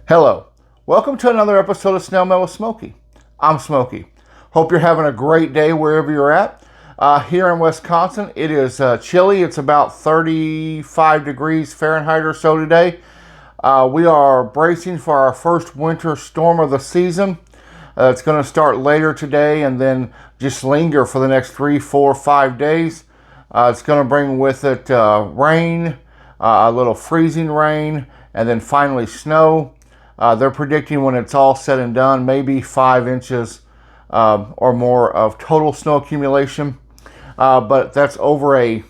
Hello, welcome to another episode of Snail Mail with Smokey. I'm Smokey. Hope you're having a great day wherever you're at. Here in Wisconsin, it is chilly. It's about 35 degrees Fahrenheit or so today. We are bracing for our first winter storm of the season. It's going to start later today and then just linger for the next 3, 4, 5 days. It's going to bring with it rain, a little freezing rain, and then finally snow. They're predicting when it's all said and done, maybe 5 inches or more of total snow accumulation. But that's over a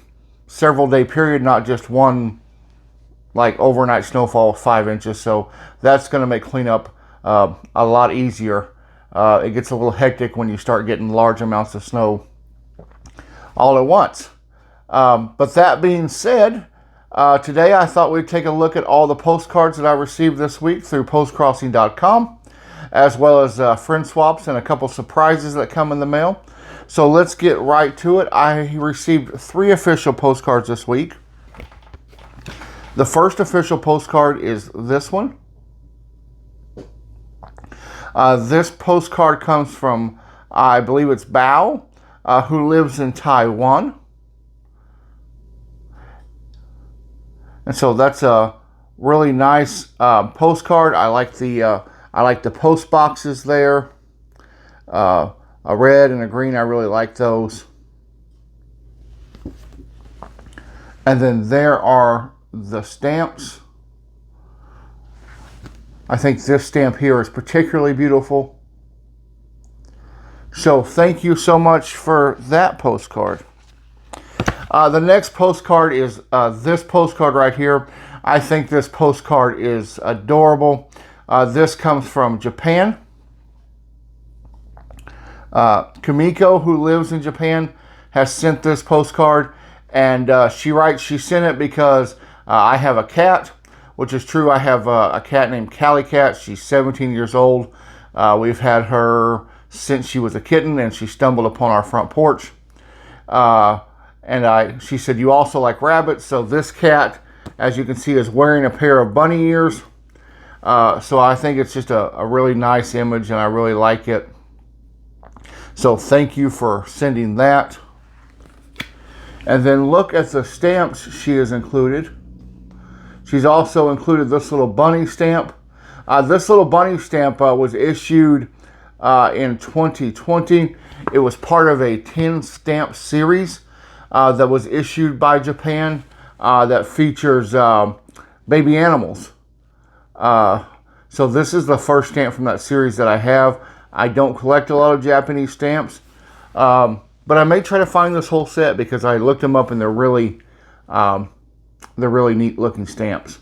several day period, not just one like overnight snowfall of 5 inches. So that's going to make cleanup a lot easier. It gets a little hectic when you start getting large amounts of snow all at once. But that being said, today I thought we'd take a look at all the postcards that I received this week through postcrossing.com, as well as friend swaps and a couple surprises that come in the mail. So let's get right to it. I received 3 official postcards this week. The first official postcard is this one. This postcard comes from, I believe it's Bao, who lives in Taiwan. And so that's a really nice postcard. I like the post boxes there. A red and a green, I really like those. And then there are the stamps. I think this stamp here is particularly beautiful. So thank you so much for that postcard. The next postcard is this postcard right here. I think this postcard is adorable. This comes from Japan. Kumiko, who lives in Japan, has sent this postcard. And she writes, she sent it because I have a cat, which is true. I have a cat named Callie Cat. She's 17 years old. We've had her since she was a kitten, and she stumbled upon our front porch. She said, you also like rabbits. So this cat, as you can see, is wearing a pair of bunny ears. So I think it's just a really nice image, and I really like it. So thank you for sending that. And then look at the stamps she has included. She's also included this little bunny stamp. This little bunny stamp was issued in 2020. It was part of a 10 stamp series that was issued by Japan that features baby animals. So this is the first stamp from that series that I have. I don't collect a lot of Japanese stamps, but I may try to find this whole set because I looked them up and they're really neat looking stamps.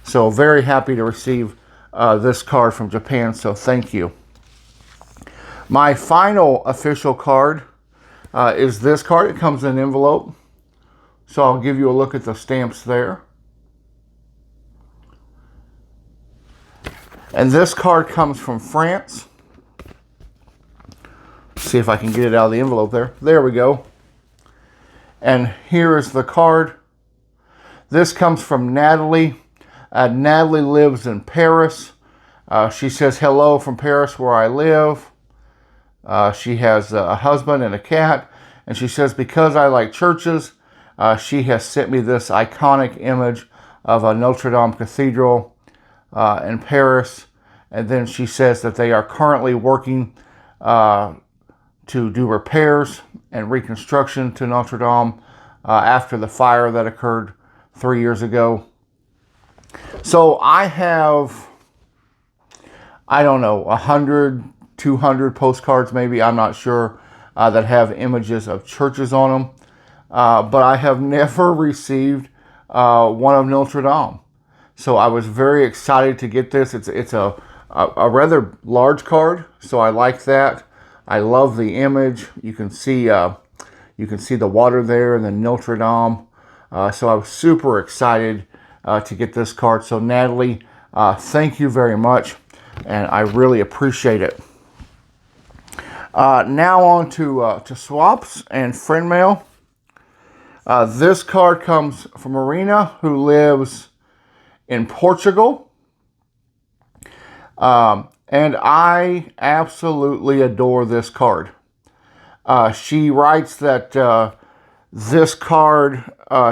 So very happy to receive this card from Japan, so thank you. My final official card is this card. It comes in an envelope. So I'll give you a look at the stamps there. And this card comes from France. Let's see if I can get it out of the envelope there. There we go. And here is the card. This comes from Natalie. Natalie lives in Paris. She says, hello from Paris where I live. She has a husband and a cat. And she says, because I like churches, she has sent me this iconic image of a Notre Dame Cathedral in Paris. And then she says that they are currently working to do repairs and reconstruction to Notre Dame after the fire that occurred 3 years ago. So I have, I don't know, 100, 200 postcards maybe, I'm not sure, that have images of churches on them. But I have never received one of Notre Dame. So I was very excited to get this. It's a rather large card, so I like that. I love the image. You can see the water there and the Notre Dame. So I was super excited to get this card. So Natalie, thank you very much, and I really appreciate it. Now on to swaps and friend mail. This card comes from Rene, who lives in Portugal. And I absolutely adore this card. She writes that this card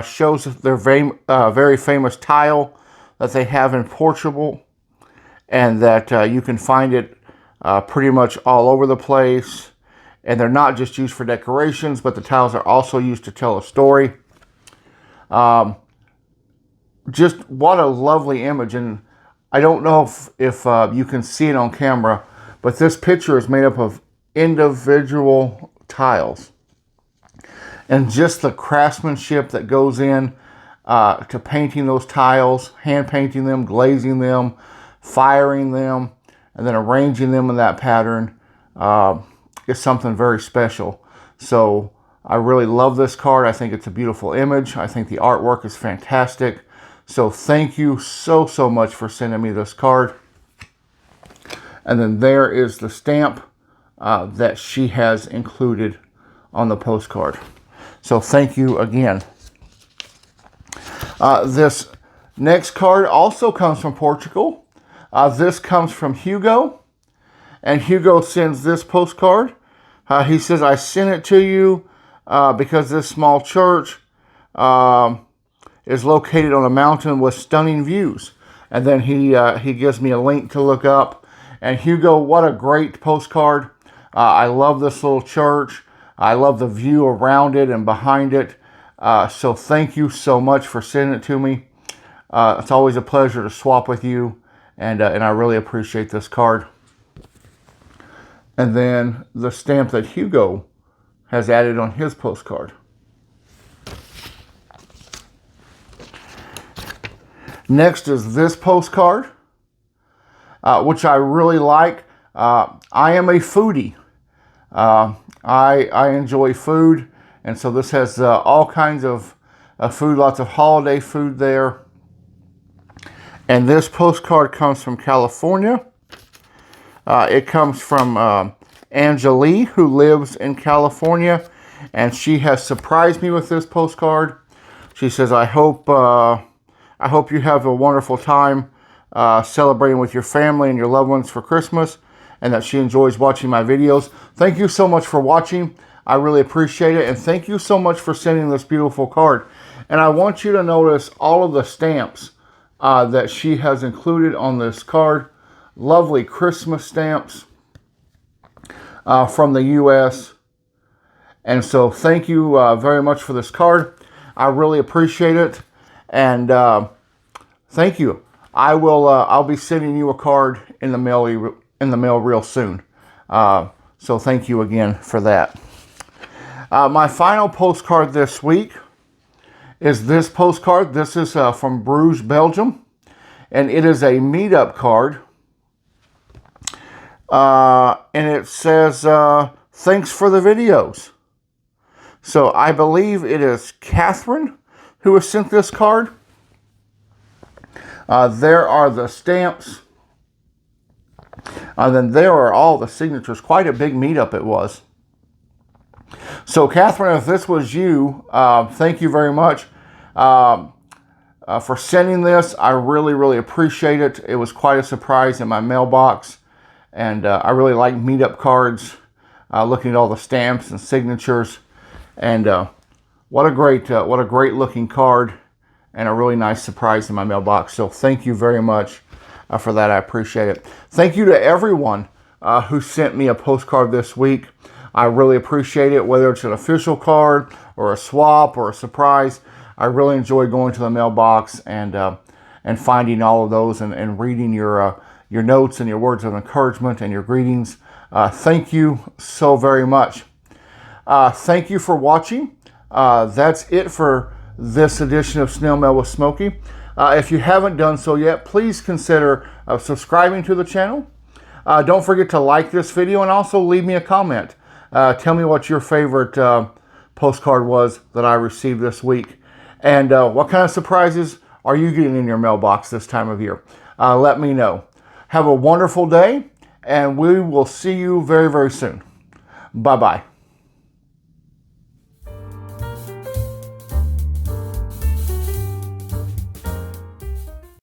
shows their very famous tile that they have in Portugal, and that you can find it pretty much all over the place. And they're not just used for decorations, but the tiles are also used to tell a story. Just what a lovely image. And I don't know if you can see it on camera, but this picture is made up of individual tiles. And just the craftsmanship that goes in to painting those tiles, hand painting them, glazing them, firing them, and then arranging them in that pattern is something very special. So I really love this card. I think it's a beautiful image. I think the artwork is fantastic. So thank you so much for sending me this card. And then there is the stamp that she has included on the postcard. So thank you again. This next card also comes from Portugal. This comes from Hugo. And Hugo sends this postcard. He says, I sent it to you because this small church is located on a mountain with stunning views. And then he gives me a link to look up. And Hugo, what a great postcard. I love this little church. I love the view around it and behind it. So thank you so much for sending it to me. It's always a pleasure to swap with you. And I really appreciate this card. And then the stamp that Hugo has added on his postcard. Next is this postcard, which I really like. I am a foodie. I enjoy food, and so this has all kinds of food, lots of holiday food there. And this postcard comes from California. It comes from Jilly, who lives in California, and she has surprised me with this postcard. She says, I hope you have a wonderful time celebrating with your family and your loved ones for Christmas, and that she enjoys watching my videos. Thank you so much for watching. I really appreciate it, and thank you so much for sending this beautiful card. And I want you to notice all of the stamps that she has included on this card. Lovely Christmas stamps from the U.S. And so thank you very much for this card. I really appreciate it. And thank you. I'll be sending you a card in the mail real soon. So thank you again for that. My final postcard this week is this postcard. This is from Bruges, Belgium, and it is a meetup card. And it says, thanks for the videos. So I believe it is Catherine who has sent this card. There are the stamps. Then there are all the signatures. Quite a big meetup it was. So Catherine, if this was you, thank you very much for sending this. I really appreciate it. It was quite a surprise in my mailbox. And I really like meetup cards, looking at all the stamps and signatures. And what a great looking card, and a really nice surprise in my mailbox. So thank you very much for that. I appreciate it. Thank you to everyone who sent me a postcard this week. I really appreciate it, whether it's an official card or a swap or a surprise. I really enjoy going to the mailbox and finding all of those and reading your notes and your words of encouragement and your greetings. Thank you so very much. Thank you for watching. That's it for this edition of Snail Mail with Smokey. If you haven't done so yet, please consider subscribing to the channel. Don't forget to like this video and also leave me a comment. Tell me what your favorite postcard was that I received this week. And what kind of surprises are you getting in your mailbox this time of year? Let me know. Have a wonderful day, and we will see you very soon. Bye-bye.